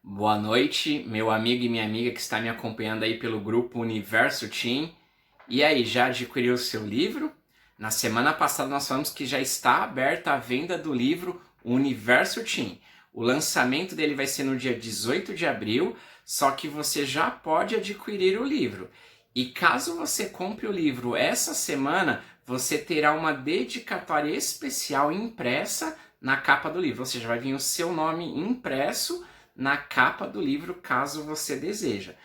Boa noite, meu amigo e minha amiga que está me acompanhando aí pelo grupo Universo Team. E aí, já adquiriu o seu livro? Na semana passada nós falamos que já está aberta a venda do livro Universo Team. O lançamento dele vai ser no dia 18 de abril, só que você já pode adquirir o livro. E caso você compre o livro essa semana, você terá uma dedicatória especial impressa na capa do livro, ou seja, vai vir o seu nome impresso na capa do livro, caso você deseje.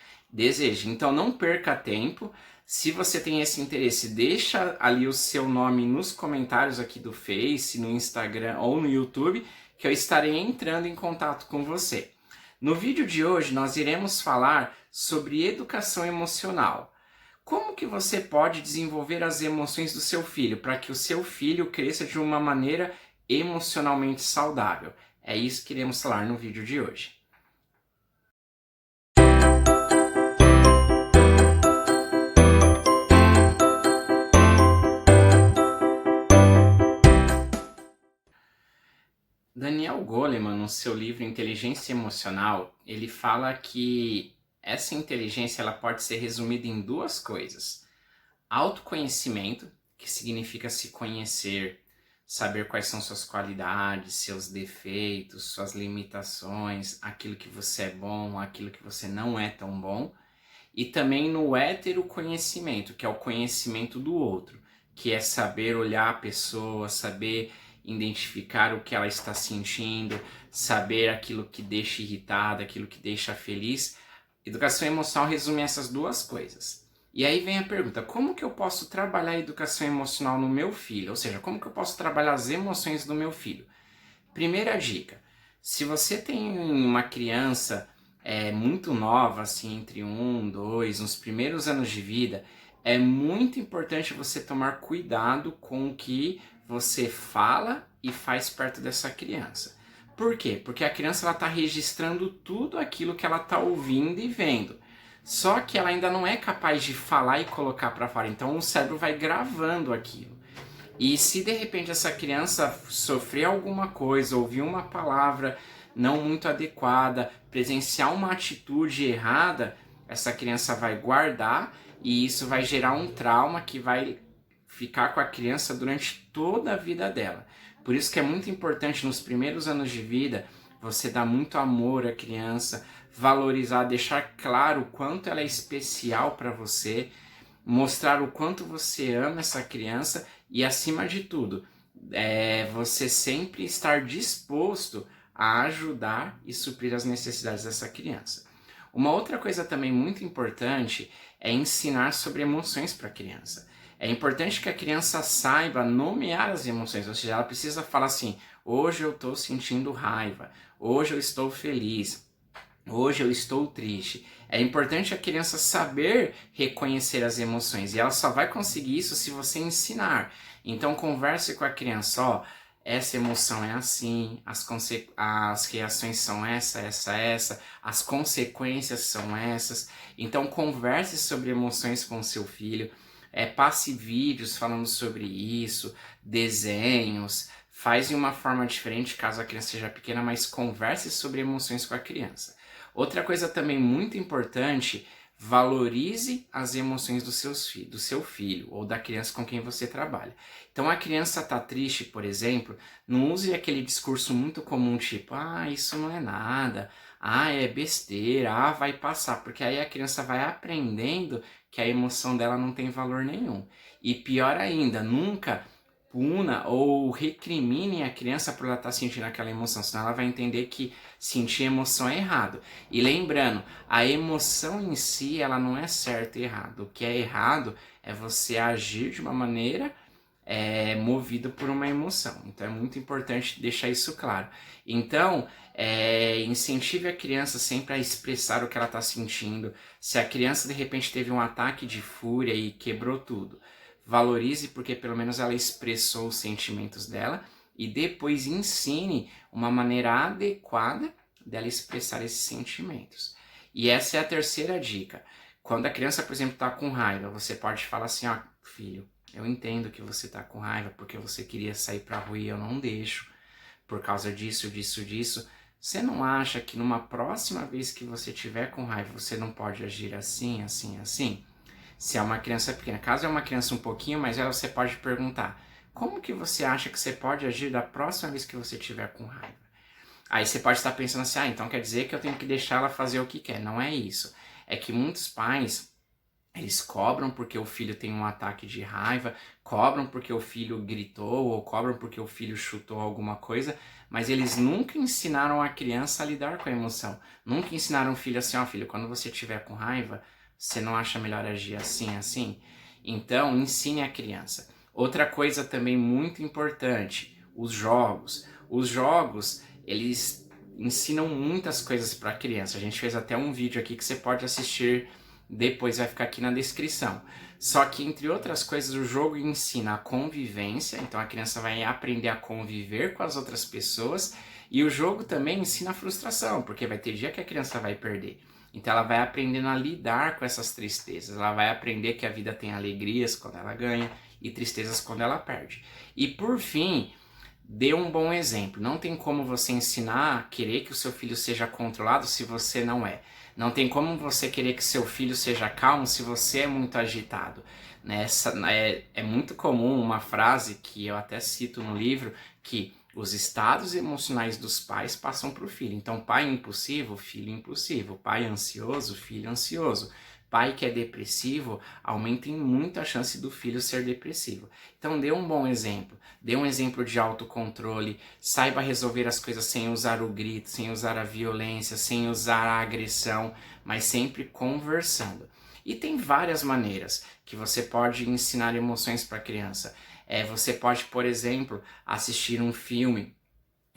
Então não perca tempo. Se você tem esse interesse, deixa ali o seu nome nos comentários aqui do Face, no Instagram ou no YouTube, que eu estarei entrando em contato com você. No vídeo de hoje nós iremos falar sobre educação emocional. Como que você pode desenvolver as emoções do seu filho para que o seu filho cresça de uma maneira emocionalmente saudável? É isso que iremos falar no vídeo de hoje. Daniel Goleman, no seu livro Inteligência Emocional, ele fala que essa inteligência ela pode ser resumida em duas coisas. Autoconhecimento, que significa se conhecer, saber quais são suas qualidades, seus defeitos, suas limitações, aquilo que você é bom, aquilo que você não é tão bom. E também no heteroconhecimento, que é o conhecimento do outro, que é saber olhar a pessoa, saber identificar o que ela está sentindo, saber aquilo que deixa irritada, aquilo que deixa feliz. Educação emocional resume essas duas coisas. E aí vem a pergunta, como que eu posso trabalhar a educação emocional no meu filho? Ou seja, como que eu posso trabalhar as emoções do meu filho? Primeira dica, se você tem uma criança muito nova, assim, entre 2, nos primeiros anos de vida, é muito importante você tomar cuidado com o que você fala e faz perto dessa criança. Por quê? Porque a criança está registrando tudo aquilo que ela está ouvindo e vendo. Só que ela ainda não é capaz de falar e colocar para fora. Então o cérebro vai gravando aquilo. E se de repente essa criança sofrer alguma coisa, ouvir uma palavra não muito adequada, presenciar uma atitude errada, essa criança vai guardar e isso vai gerar um trauma que vai ficar com a criança durante toda a vida dela. Por isso que é muito importante nos primeiros anos de vida você dar muito amor à criança, valorizar, deixar claro o quanto ela é especial para você, mostrar o quanto você ama essa criança e, acima de tudo, você sempre estar disposto a ajudar e suprir as necessidades dessa criança. Uma outra coisa também muito importante é ensinar sobre emoções para a criança. É importante que a criança saiba nomear as emoções, ou seja, ela precisa falar assim: hoje eu estou sentindo raiva, hoje eu estou feliz, hoje eu estou triste. É importante a criança saber reconhecer as emoções e ela só vai conseguir isso se você ensinar. Então converse com a criança, ó, essa emoção é assim, as reações são essa, as consequências são essas. Então converse sobre emoções com seu filho, passe vídeos falando sobre isso, desenhos, faz de uma forma diferente caso a criança seja pequena, mas converse sobre emoções com a criança. Outra coisa também muito importante, valorize as emoções do seu filho ou da criança com quem você trabalha. Então a criança está triste, por exemplo, não use aquele discurso muito comum tipo, isso não é nada, é besteira, vai passar, porque aí a criança vai aprendendo que a emoção dela não tem valor nenhum. E pior ainda, nunca puna ou recrimine a criança por ela estar sentindo aquela emoção, senão ela vai entender que sentir emoção é errado. E lembrando, a emoção em si, ela não é certo e errado. O que é errado é você agir de uma maneira movido por uma emoção. Então é muito importante deixar isso claro. Então, incentive a criança sempre a expressar o que ela está sentindo. Se a criança de repente teve um ataque de fúria e quebrou tudo, valorize porque pelo menos ela expressou os sentimentos dela e depois ensine uma maneira adequada dela expressar esses sentimentos. E essa é a terceira dica. Quando a criança, por exemplo, está com raiva, você pode falar assim, filho, eu entendo que você está com raiva porque você queria sair para a rua e eu não deixo, por causa disso, disso, disso, você não acha que numa próxima vez que você tiver com raiva, você não pode agir assim, assim, assim? Se é uma criança pequena. Caso é uma criança um pouquinho mais velha, você pode perguntar: como que você acha que você pode agir da próxima vez que você tiver com raiva? Aí você pode estar pensando assim: ah, então quer dizer que eu tenho que deixar ela fazer o que quer. Não é isso. É que muitos pais, eles cobram porque o filho tem um ataque de raiva, cobram porque o filho gritou ou cobram porque o filho chutou alguma coisa, mas eles nunca ensinaram a criança a lidar com a emoção. Nunca ensinaram o filho assim: ó, filho, quando você estiver com raiva, você não acha melhor agir assim, assim? Então, ensine a criança. Outra coisa também muito importante, os jogos. Os jogos, eles ensinam muitas coisas para a criança. A gente fez até um vídeo aqui que você pode assistir depois, vai ficar aqui na descrição. Só que, entre outras coisas, o jogo ensina a convivência, então a criança vai aprender a conviver com as outras pessoas, e o jogo também ensina a frustração, porque vai ter dia que a criança vai perder. Então ela vai aprendendo a lidar com essas tristezas, ela vai aprender que a vida tem alegrias quando ela ganha e tristezas quando ela perde. E por fim, dê um bom exemplo. Não tem como você ensinar a querer que o seu filho seja controlado se você não é. Não tem como você querer que seu filho seja calmo se você é muito agitado. É muito comum uma frase que eu até cito no livro, que os estados emocionais dos pais passam para o filho. Então, pai impulsivo, filho impulsivo. Pai ansioso, filho ansioso. Pai que é depressivo, aumenta muito a chance do filho ser depressivo. Então, dê um bom exemplo. Dê um exemplo de autocontrole. Saiba resolver as coisas sem usar o grito, sem usar a violência, sem usar a agressão, mas sempre conversando. E tem várias maneiras que você pode ensinar emoções para a criança. Você pode, por exemplo, assistir um filme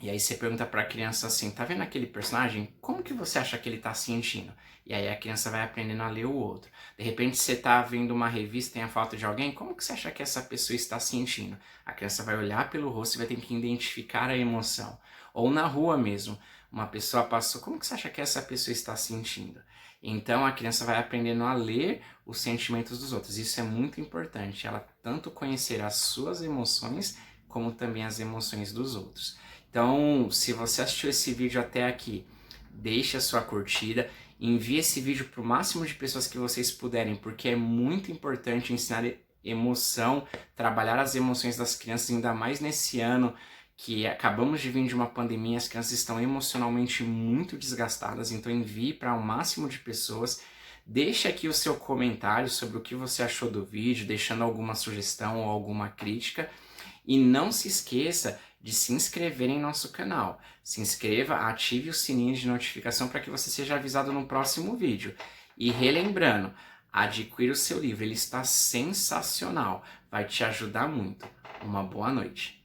e aí você pergunta para a criança assim: tá vendo aquele personagem? Como que você acha que ele tá sentindo? E aí a criança vai aprendendo a ler o outro. De repente você tá vendo uma revista e tem a foto de alguém, como que você acha que essa pessoa está sentindo? A criança vai olhar pelo rosto e vai ter que identificar a emoção. Ou na rua mesmo, uma pessoa passou, como que você acha que essa pessoa está sentindo? Então a criança vai aprendendo a ler os sentimentos dos outros. Isso é muito importante, ela tanto conhecer as suas emoções como também as emoções dos outros. Então, se você assistiu esse vídeo até aqui, deixe a sua curtida, envie esse vídeo para o máximo de pessoas que vocês puderem, porque é muito importante ensinar emoção, trabalhar as emoções das crianças, ainda mais nesse ano que acabamos de vir de uma pandemia, as crianças estão emocionalmente muito desgastadas, então envie para o máximo de pessoas. Deixe aqui o seu comentário sobre o que você achou do vídeo, deixando alguma sugestão ou alguma crítica. E não se esqueça de se inscrever em nosso canal. Se inscreva, ative o sininho de notificação para que você seja avisado no próximo vídeo. E relembrando, adquira o seu livro, ele está sensacional, vai te ajudar muito. Uma boa noite.